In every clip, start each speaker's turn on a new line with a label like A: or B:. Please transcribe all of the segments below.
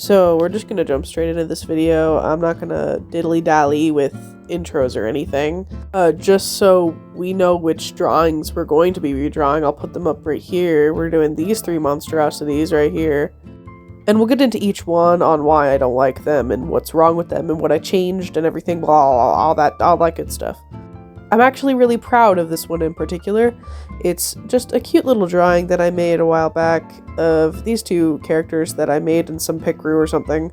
A: So we're just gonna jump straight into this video. I'm not gonna diddly-dally with intros or anything. Just so we know which drawings we're going to be redrawing, I'll put them up right here. We're doing these three monstrosities right here. And we'll get into each one on why I don't like them and what's wrong with them and what I changed and everything, blah, all that good stuff. I'm actually really proud of this one in particular. It's just a cute little drawing that I made a while back of these two characters that I made in some pic crew or something.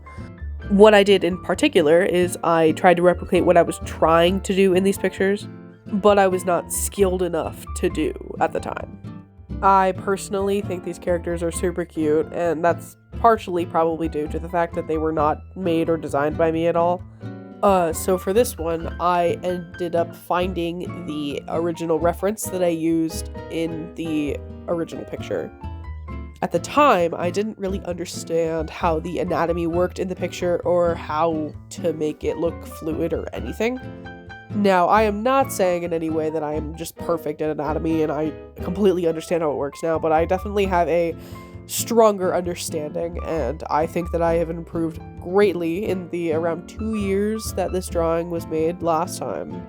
A: What I did in particular is I tried to replicate what I was trying to do in these pictures, but I was not skilled enough to do at the time. I personally think these characters are super cute, and that's partially probably due to the fact that they were not made or designed by me at all. So for this one, I ended up finding the original reference that I used in the original picture. At the time, I didn't really understand how the anatomy worked in the picture or how to make it look fluid or anything. Now, I am not saying in any way that I am just perfect at anatomy and I completely understand how it works now, but I definitely have a stronger understanding, and I think that I have improved greatly in the around 2 years that this drawing was made last time.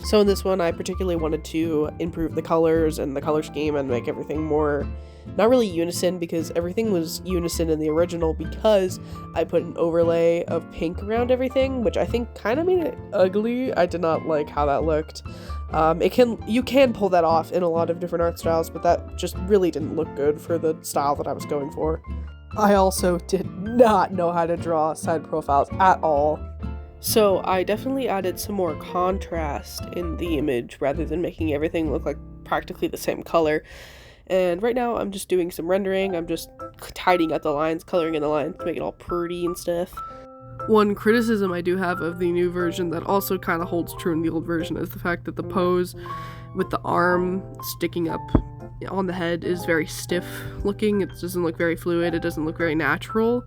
A: So in this one, I particularly wanted to improve the colors and the color scheme and make everything more, not really unison, because everything was unison in the original, because I put an overlay of pink around everything, which I think kind of made it ugly. I did not like how that looked. You can pull that off in a lot of different art styles, but that just really didn't look good for the style that I was going for. I also did not know how to draw side profiles at all. So I definitely added some more contrast in the image rather than making everything look like practically the same color. And right now I'm just doing some rendering. I'm just tidying up the lines, coloring in the lines to make it all pretty and stuff. One criticism I do have of the new version that also kind of holds true in the old version is the fact that the pose with the arm sticking up on the head is very stiff looking. It doesn't look very fluid. It doesn't look very natural.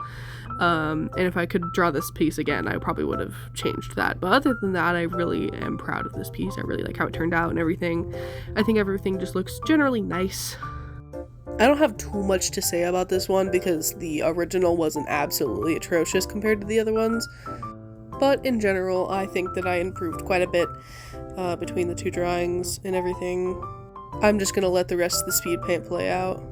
A: And if I could draw this piece again, I probably would have changed that. But other than that, I really am proud of this piece. I really like how it turned out and everything. I think everything just looks generally nice. I don't have too much to say about this one because the original wasn't absolutely atrocious compared to the other ones. But in general, I think that I improved quite a bit between the two drawings and everything. I'm just gonna let the rest of the speed paint play out.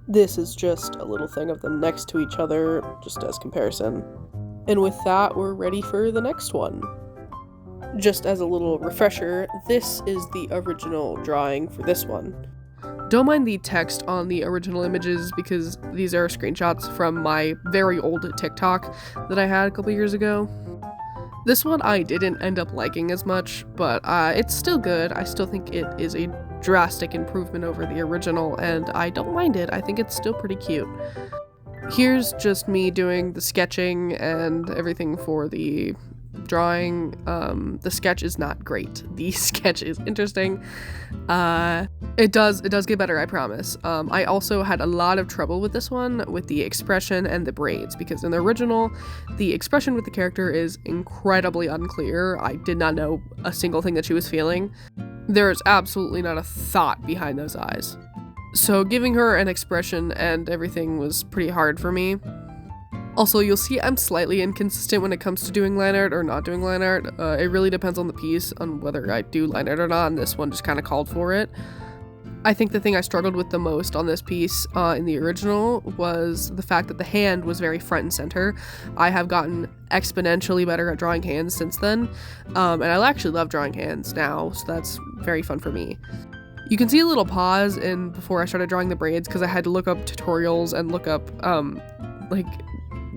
A: This is just a little thing of them next to each other, just as comparison. And with that, we're ready for the next one. Just as a little refresher, this is the original drawing for this one. Don't mind the text on the original images because these are screenshots from my very old TikTok that I had a couple years ago. This one I didn't end up liking as much, but it's still good. I still think it is a drastic improvement over the original, and I don't mind it. I think it's still pretty cute. Here's just me doing the sketching and everything for the drawing. The sketch is not great. The sketch is interesting. It does get better, I promise. I also had a lot of trouble with this one with the expression and the braids, because in the original, the expression with the character is incredibly unclear. I did not know a single thing that she was feeling. There is absolutely not a thought behind those eyes. So giving her an expression and everything was pretty hard for me. Also, you'll see I'm slightly inconsistent when it comes to doing line art or not doing line art. It really depends on the piece, on whether I do line art or not, and this one just kind of called for it. I think the thing I struggled with the most on this piece in the original was the fact that the hand was very front and center. I have gotten exponentially better at drawing hands since then, and I actually love drawing hands now, so that's very fun for me. You can see a little pause in before I started drawing the braids because I had to look up tutorials and look up like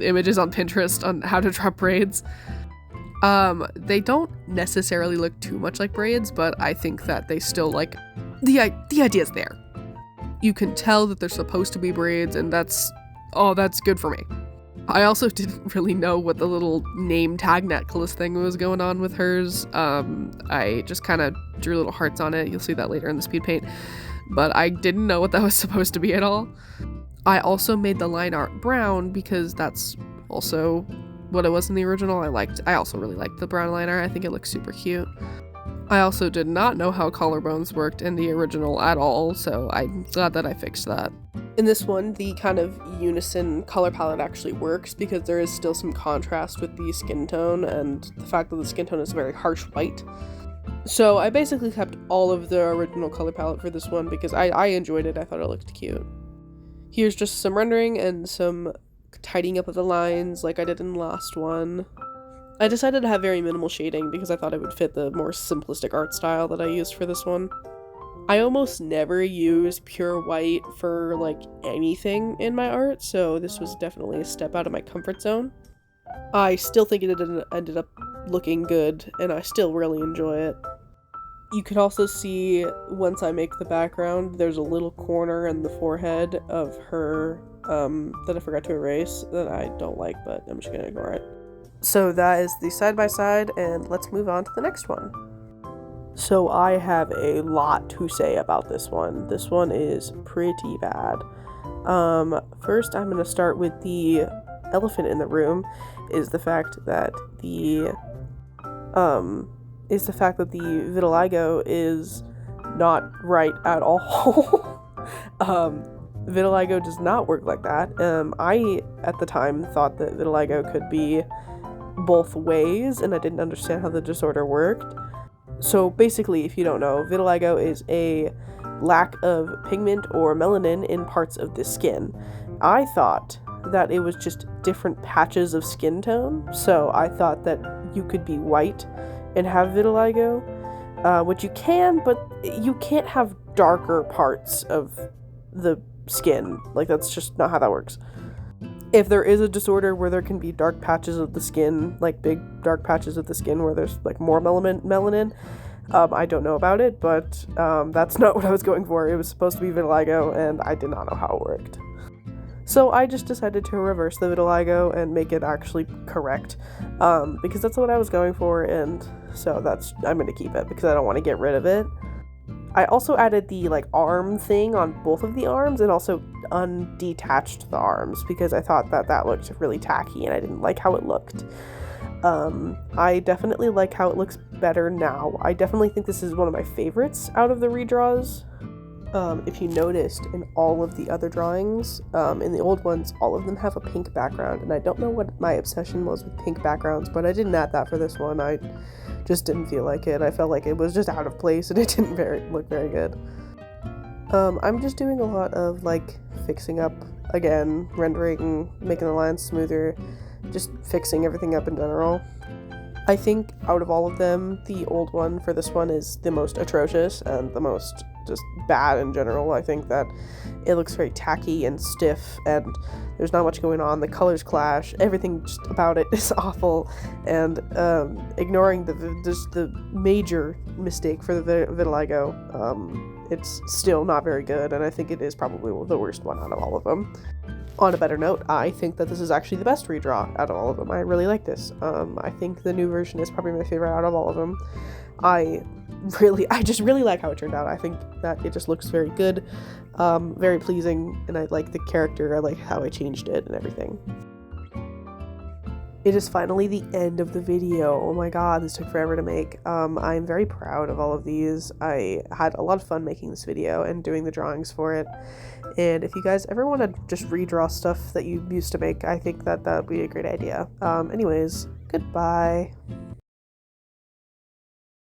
A: images on Pinterest on how to draw braids. They don't necessarily look too much like braids, but I think that they still like the idea's there. You can tell that they're supposed to be braids, and that's good for me. I also didn't really know what the little name tag necklace thing was going on with hers. I just kind of drew little hearts on it. You'll see that later in the speed paint. But I didn't know what that was supposed to be at all. I also made the line art brown because that's also what it was in the original. I also really liked the brown line art. I think it looks super cute. I also did not know how collarbones worked in the original at all, so I'm glad that I fixed that. In this one, the kind of unison color palette actually works because there is still some contrast with the skin tone and the fact that the skin tone is very harsh white. So I basically kept all of the original color palette for this one because I enjoyed it. I thought it looked cute. Here's just some rendering and some tidying up of the lines like I did in the last one. I decided to have very minimal shading because I thought it would fit the more simplistic art style that I used for this one. I almost never use pure white for like anything in my art, so this was definitely a step out of my comfort zone. I still think it ended up looking good, and I still really enjoy it. You can also see, once I make the background, there's a little corner in the forehead of her that I forgot to erase that I don't like, but I'm just gonna ignore it. So that is the side-by-side, and let's move on to the next one. So I have a lot to say about this one. This one is pretty bad. First I'm going to start with the elephant in the room, is the fact that the vitiligo is not right at all. Vitiligo does not work like that. I, at the time, thought that vitiligo could be both ways, and I didn't understand how the disorder worked. So basically, if you don't know, vitiligo is a lack of pigment or melanin in parts of the skin. I thought that it was just different patches of skin tone, so I thought that you could be white and have vitiligo, which you can, but you can't have darker parts of the skin. Like, that's just not how that works. If there is a disorder where there can be dark patches of the skin, like big dark patches of the skin where there's like more melanin, I don't know about it, but that's not what I was going for. It was supposed to be vitiligo, and I did not know how it worked. So I just decided to reverse the vitiligo and make it actually correct, because that's what I was going for, and so I'm going to keep it because I don't want to get rid of it. I also added the like arm thing on both of the arms and also undetached the arms because I thought that looked really tacky and I didn't like how it looked. I definitely like how it looks better now. I definitely think this is one of my favorites out of the redraws. If you noticed in all of the other drawings, in the old ones, all of them have a pink background, and I don't know what my obsession was with pink backgrounds, but I didn't add that for this one. I just didn't feel like it. I felt like it was just out of place and it didn't look very good. I'm just doing a lot of like fixing up again, rendering, making the lines smoother, just fixing everything up in general. I think out of all of them, the old one for this one is the most atrocious and the most just bad in general. I think that it looks very tacky and stiff and there's not much going on. The colors clash, everything just about it is awful, and ignoring the major mistake for the vitiligo, it's still not very good, and I think it is probably the worst one out of all of them. On a better note, I think that this is actually the best redraw out of all of them. I really like this. I think the new version is probably my favorite out of all of them. I just really like how it turned out. I think that it just looks very good, very pleasing, and I like the character. I like how I changed it and everything. It is finally the end of the video. Oh my god, this took forever to make. I'm very proud of all of these. I had a lot of fun making this video and doing the drawings for it. And if you guys ever want to just redraw stuff that you used to make, I think that would be a great idea. Anyways, goodbye.